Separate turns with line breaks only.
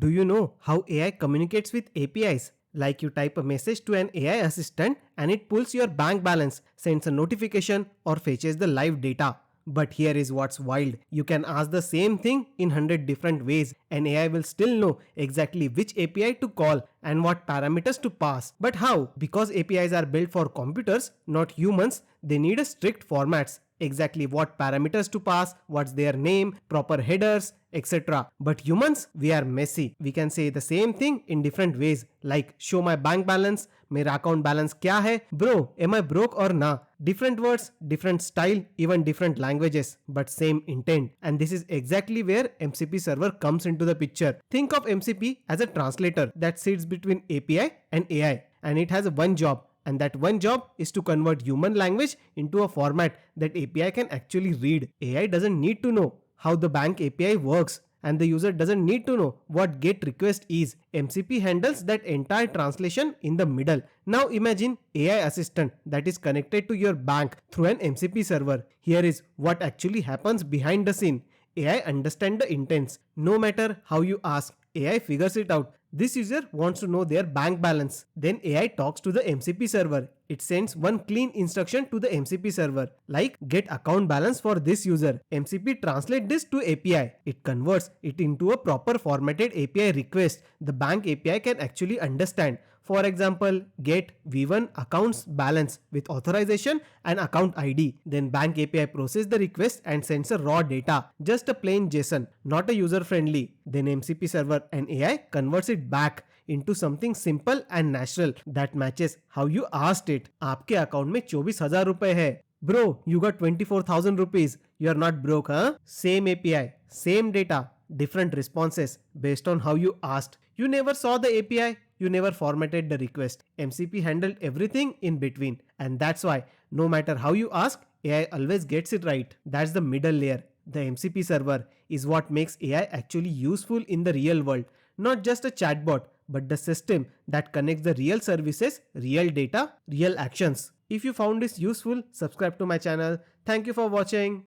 Do you know how AI communicates with APIs? Like you type a message to an AI assistant and it pulls your bank balance, sends a notification, or fetches the live data. But here is what's wild. You can ask the same thing in 100 different ways and AI will still know exactly which API to call and what parameters to pass. But how? Because APIs are built for computers, not humans, they need a strict formats, exactly what parameters to pass, what's their name, proper headers, etc. But humans, we are messy. We can say the same thing in different ways, like show my bank balance, मेरा account balance क्या है, bro, am I broke or na? Different words, different style, even different languages, but same intent. And this is exactly where MCP server comes into the picture. Think of MCP as a translator that sits between API and AI, and it has one job, and that one job is to convert human language into a format that API can actually read. AI doesn't need to know how the bank API works, and the user doesn't need to know what GET request is. MCP handles that entire translation in the middle. Now imagine AI assistant that is connected to your bank through an MCP server. Here is what actually happens behind the scene. AI understands the intents. No matter how you ask, AI figures it out. This user wants to know their bank balance. Then AI talks to the MCP server. It sends one clean instruction to the MCP server, like get account balance for this user. MCP translates this to API. It converts it into a proper formatted API request the bank API can actually understand. For example, get V1 accounts balance with authorization and account ID. Then bank API processes the request and sends a raw data, just a plain JSON, not a user friendly. Then MCP server and AI converts it back into something simple and natural that matches how you asked it. आपके account में 24,000 रुपए है. Bro, you got 24,000 rupees. You're not broke, huh? Same API, same data, different responses based on how you asked. You never saw the API, you never formatted the request. MCP handled everything in between. And that's why, no matter how you ask, AI always gets it right. That's the middle layer. The MCP server is what makes AI actually useful in the real world. Not just a chatbot, but the system that connects the real services, real data, real actions. If you found this useful, subscribe to my channel. Thank you for watching.